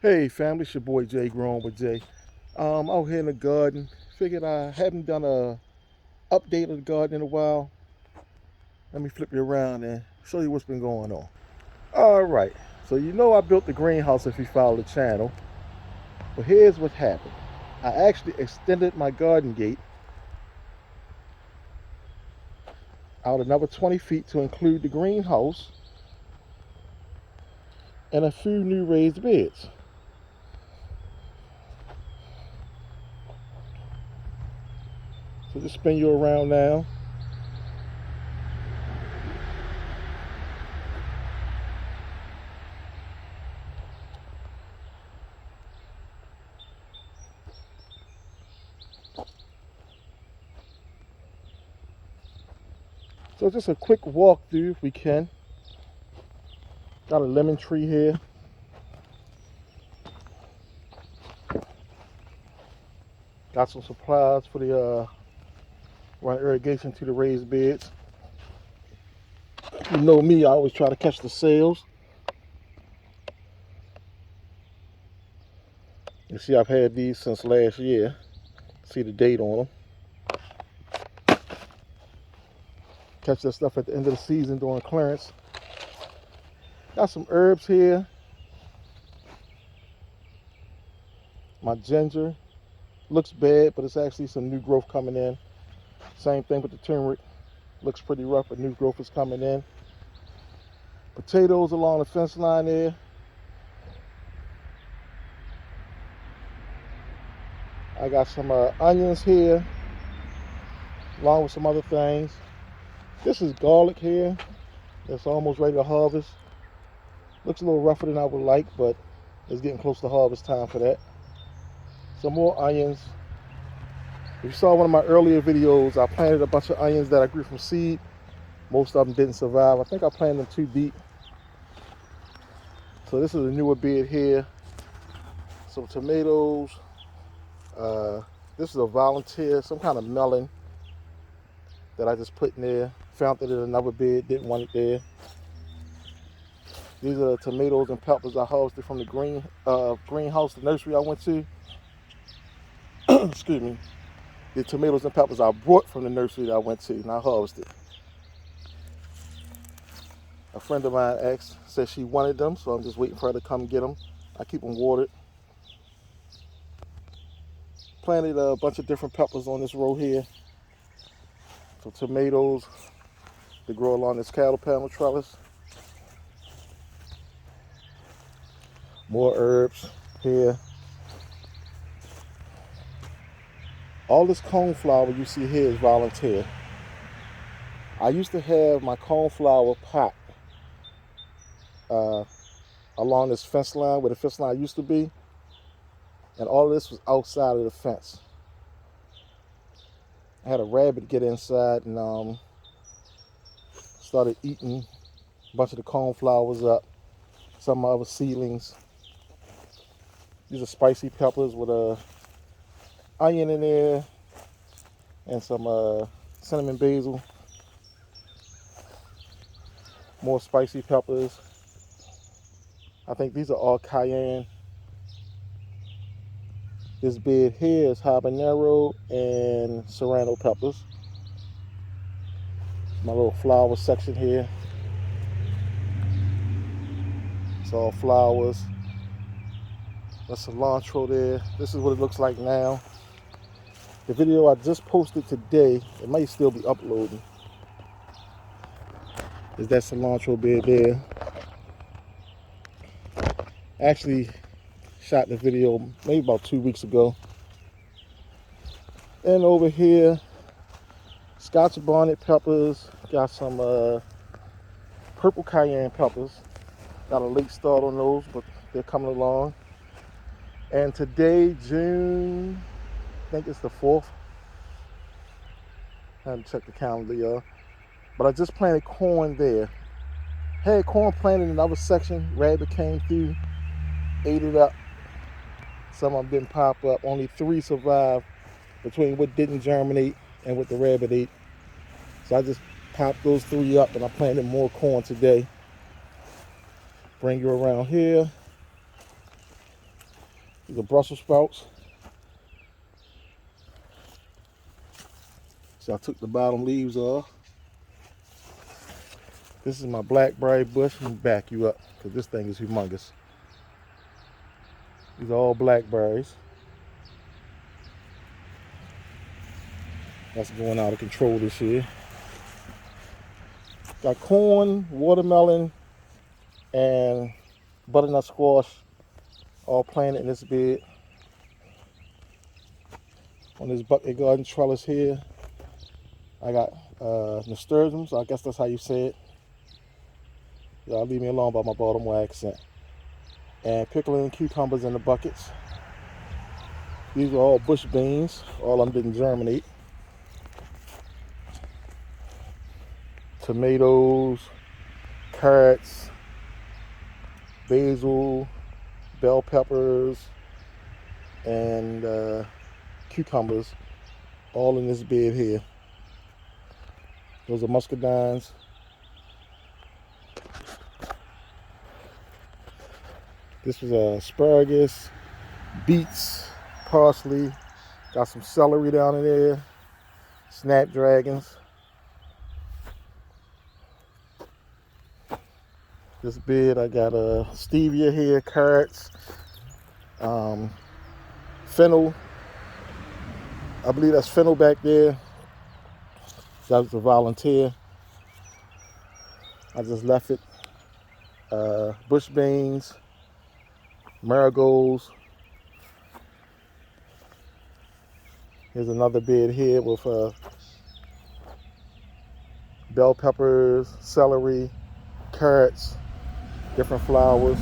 Hey family, it's your boy Jay Growing with Jay. Out here in the garden. Figured I haven't done a update of the garden in a while. Let me flip you around and show you what's been going on. Alright, so you know I built the greenhouse if you follow the channel. But here's what happened. I actually extended my garden gate out another 20 feet to include the greenhouse and a few new raised beds. So just spin you around now. So just a quick walkthrough if we can. Got a lemon tree here. Got some supplies for the run irrigation to the raised beds. You know me, I always try to catch the sales. You see I've had these since last year. See the date on them. Catch that stuff at the end of the season during clearance. Got some herbs here. My ginger looks bad, but it's actually some new growth coming in. Same thing with the turmeric. Looks pretty rough, but new growth is coming in. Potatoes along the fence line there. I got some onions here, along with some other things. This is garlic here. It's almost ready to harvest. Looks a little rougher than I would like, but it's getting close to harvest time for that. Some more onions. If you saw one of my earlier videos, I planted a bunch of onions that I grew from seed. Most of them didn't survive. I think I planted them too deep. So this is a newer bed here. Some tomatoes. This is a volunteer, some kind of melon that I just put in there. Found it in another bed, didn't want it there. These are the tomatoes and peppers I harvested from the greenhouse, the nursery I went to. Excuse me. The tomatoes and peppers I brought from the nursery that I went to and I harvested. A friend of mine said she wanted them, so I'm just waiting for her to come get them. I keep them watered. Planted a bunch of different peppers on this row here. Some tomatoes to grow along this cattle panel trellis. More herbs here. All this coneflower you see here is volunteer. I used to have my coneflower pot along this fence line where the fence line used to be, and all of this was outside of the fence. I had a rabbit get inside and started eating a bunch of the coneflowers up, some of my other seedlings. These are spicy peppers with a onion in there and some cinnamon basil. More spicy peppers. I think these are all cayenne. This bed here is habanero and serrano peppers. My little flower section here. It's all flowers. That's cilantro there. This is what it looks like now. The video I just posted today, it might still be uploading, is that cilantro bed there. Actually shot the video maybe about 2 weeks ago. And over here, Scotch bonnet peppers. Got some purple cayenne peppers. Got a late start on those, but they're coming along. And today, June, I think it's the 4th. I haven't checked the calendar, y'all. But I just planted corn there. Had corn planted in another section. Rabbit came through, ate it up. Some of them didn't pop up. Only 3 survived between what didn't germinate and what the rabbit ate. So I just popped those 3 up and I planted more corn today. Bring you around here. These are Brussels sprouts. So I took the bottom leaves off. This is my blackberry bush. Let me back you up because this thing is humongous. These are all blackberries. That's going out of control this year. Got corn, watermelon, and butternut squash all planted in this bed. On this bucket garden trellis here, I got nasturtiums. I guess that's how you say it. Y'all leave me alone about my Baltimore accent. And pickling cucumbers in the buckets. These were all bush beans. All of them didn't germinate. Tomatoes, carrots, basil, bell peppers, and cucumbers, all in this bed here. Those are muscadines. This was asparagus, beets, parsley. Got some celery down in there, snapdragons. This bed I got stevia here, carrots, fennel. I believe that's fennel back there. That was a volunteer. I just left it. Bush beans, marigolds. Here's another bed here with bell peppers, celery, carrots, different flowers.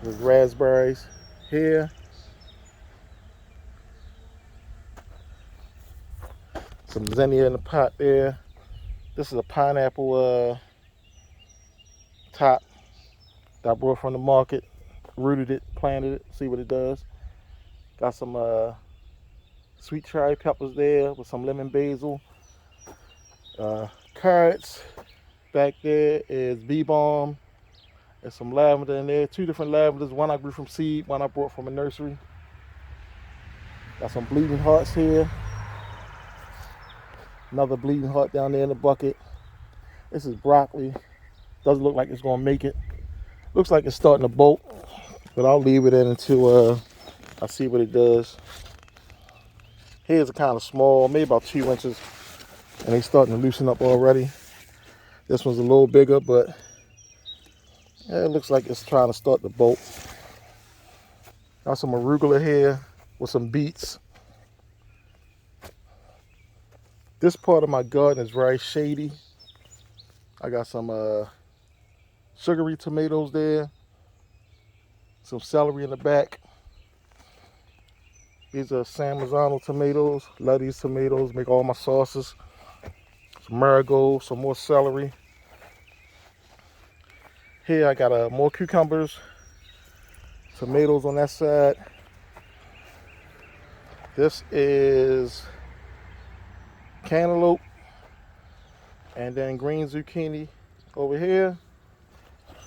There's raspberries here. Some zinnia in the pot there. This is a pineapple top that I brought from the market. Rooted it, planted it, see what it does. Got some sweet cherry peppers there with some lemon basil. Carrots. Back there is bee balm. There's some lavender in there. Two different lavenders. One I grew from seed, one I brought from a nursery. Got some bleeding hearts here. Another bleeding heart down there in the bucket. This is broccoli. Doesn't look like it's gonna make it. Looks like it's starting to bolt, but I'll leave it in until I see what it does. Here's a kind of small, maybe about 2 inches, and they starting to loosen up already. This one's a little bigger, but yeah, it looks like it's trying to start to bolt. Got some arugula here with some beets. This part of my garden is very shady. I got some sugary tomatoes there, some celery in the back. These are San Marzano tomatoes. Love these tomatoes, make all my sauces. Some marigolds, some more celery. Here I got more cucumbers, tomatoes on that side. This is cantaloupe, and then green zucchini over here.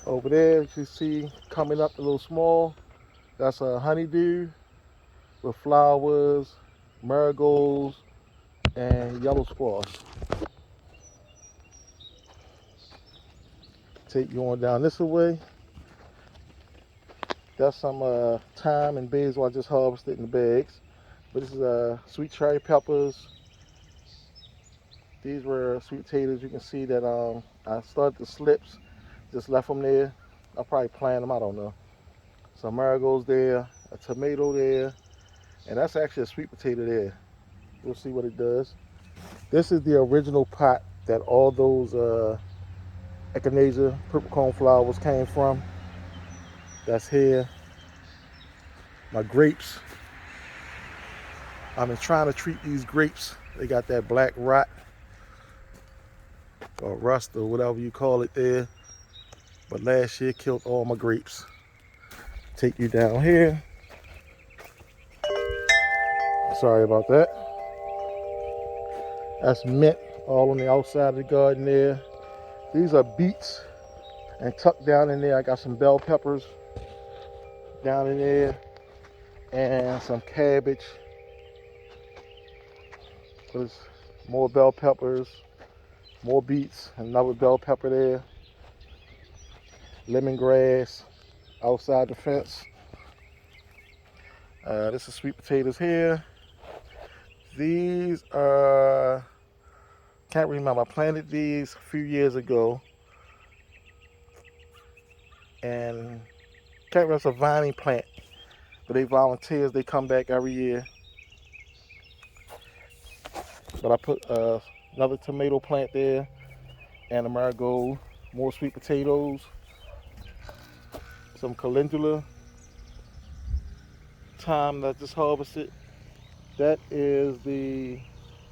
Over there, you see coming up a little small, that's a honeydew with flowers, marigolds, and yellow squash. Take you on down this way. That's some thyme and basil I just harvested in the bags. But this is sweet cherry peppers. These were sweet potatoes. You can see that I started the slips, just left them there. I'll probably plant them, I don't know. Some marigolds there, a tomato there, and that's actually a sweet potato there. We'll see what it does. This is the original pot that all those echinacea purple cone flowers came from. That's here. My grapes. I've been trying to treat these grapes. They got that black rot or rust or whatever you call it there. But last year killed all my grapes. Take you down here. Sorry about that. That's mint all on the outside of the garden there. These are beets, and tucked down in there I got some bell peppers. down in there, and some cabbage. There's more bell peppers, more beets, another bell pepper there, lemongrass outside the fence. This is sweet potatoes here. These are, can't remember, I planted these a few years ago, and can't remember, it's a vining plant, but they volunteers, they come back every year. But I put another tomato plant there, and a marigold, more sweet potatoes, some calendula, thyme that I just harvested. That is the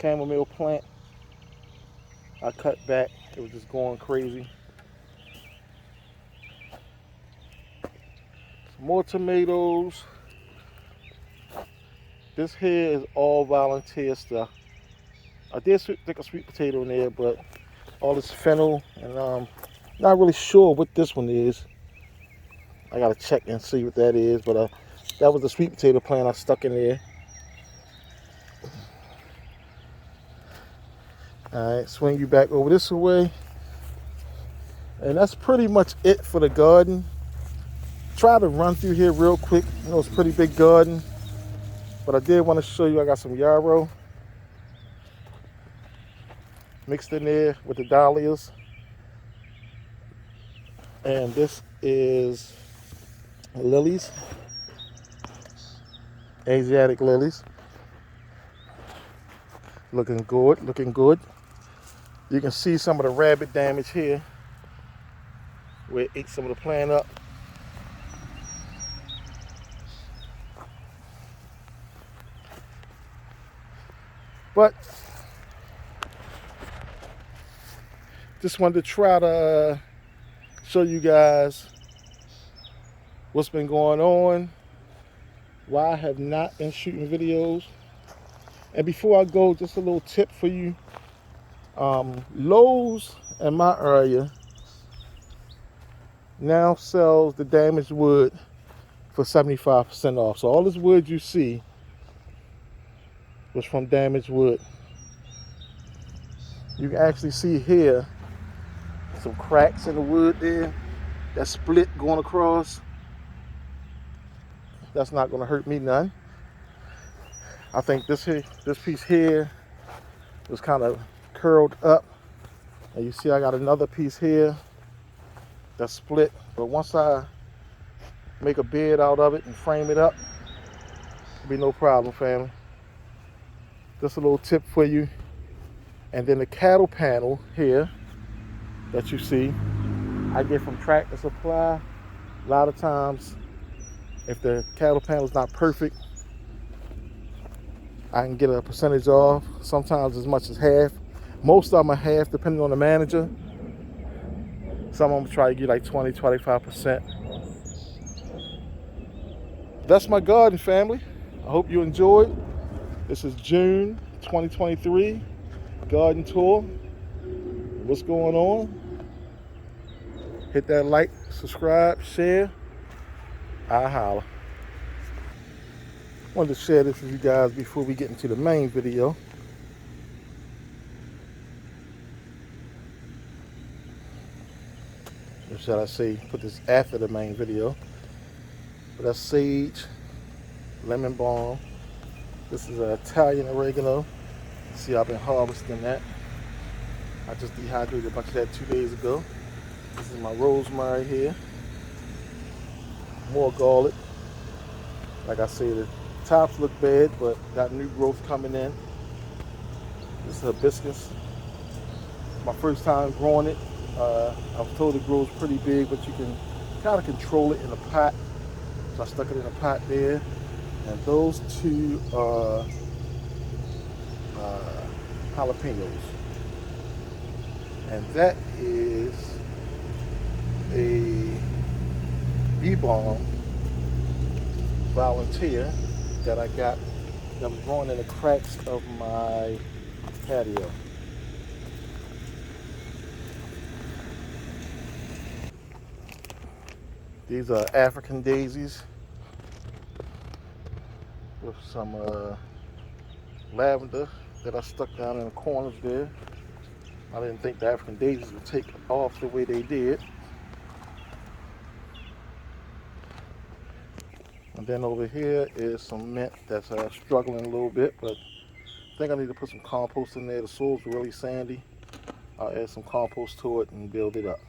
chamomile plant I cut back. It was just going crazy. Some more tomatoes. This here is all volunteer stuff. I did stick a sweet potato in there, but all this fennel, and not really sure what this one is. I gotta check and see what that is, but that was the sweet potato plant I stuck in there. Alright, swing you back over this way. And that's pretty much it for the garden. Try to run through here real quick. You know, it's a pretty big garden. But I did want to show you I got some yarrow mixed in there with the dahlias. And this is lilies, Asiatic lilies. Looking good, looking good. You can see some of the rabbit damage here, where it ate some of the plant up. But just wanted to try to show you guys what's been going on, why I have not been shooting videos. And before I go, just a little tip for you. Lowe's in my area now sells the damaged wood for 75% off. So all this wood you see was from damaged wood. You can actually see here some cracks in the wood there. That split going across. That's not going to hurt me none. I think this piece here was kind of curled up, and you see I got another piece here that's split. But once I make a bed out of it and frame it up, it'll be no problem, family. Just a little tip for you. And then the cattle panel here that you see, I get from Tractor Supply. A lot of times, if the cattle panel is not perfect, I can get a percentage off, sometimes as much as half. Most of them are half, depending on the manager. Some of them try to get like 20, 25%. That's my garden, family. I hope you enjoyed. This is June 2023 garden tour. What's going on? Hit that like, subscribe, share. I holla. Wanted to share this with you guys before we get into the main video. Or should I say, put this after the main video. But that's sage, lemon balm. This is Italian oregano. See, I've been harvesting that. I just dehydrated a bunch of that 2 days ago. This is my rosemary here. More garlic. Like I said, tops look bad, but got new growth coming in. This is hibiscus. My first time growing it. I was told it grows pretty big, but you can kind of control it in a pot. So I stuck it in a pot there. And those two are jalapenos. And that is a bee balm volunteer that I got that was growing in the cracks of my patio. These are African daisies. with some lavender that I stuck down in the corners there. I didn't think the African daisies would take off the way they did. And then over here is some mint that's struggling a little bit, but I think I need to put some compost in there. The soil's really sandy. I'll add some compost to it and build it up.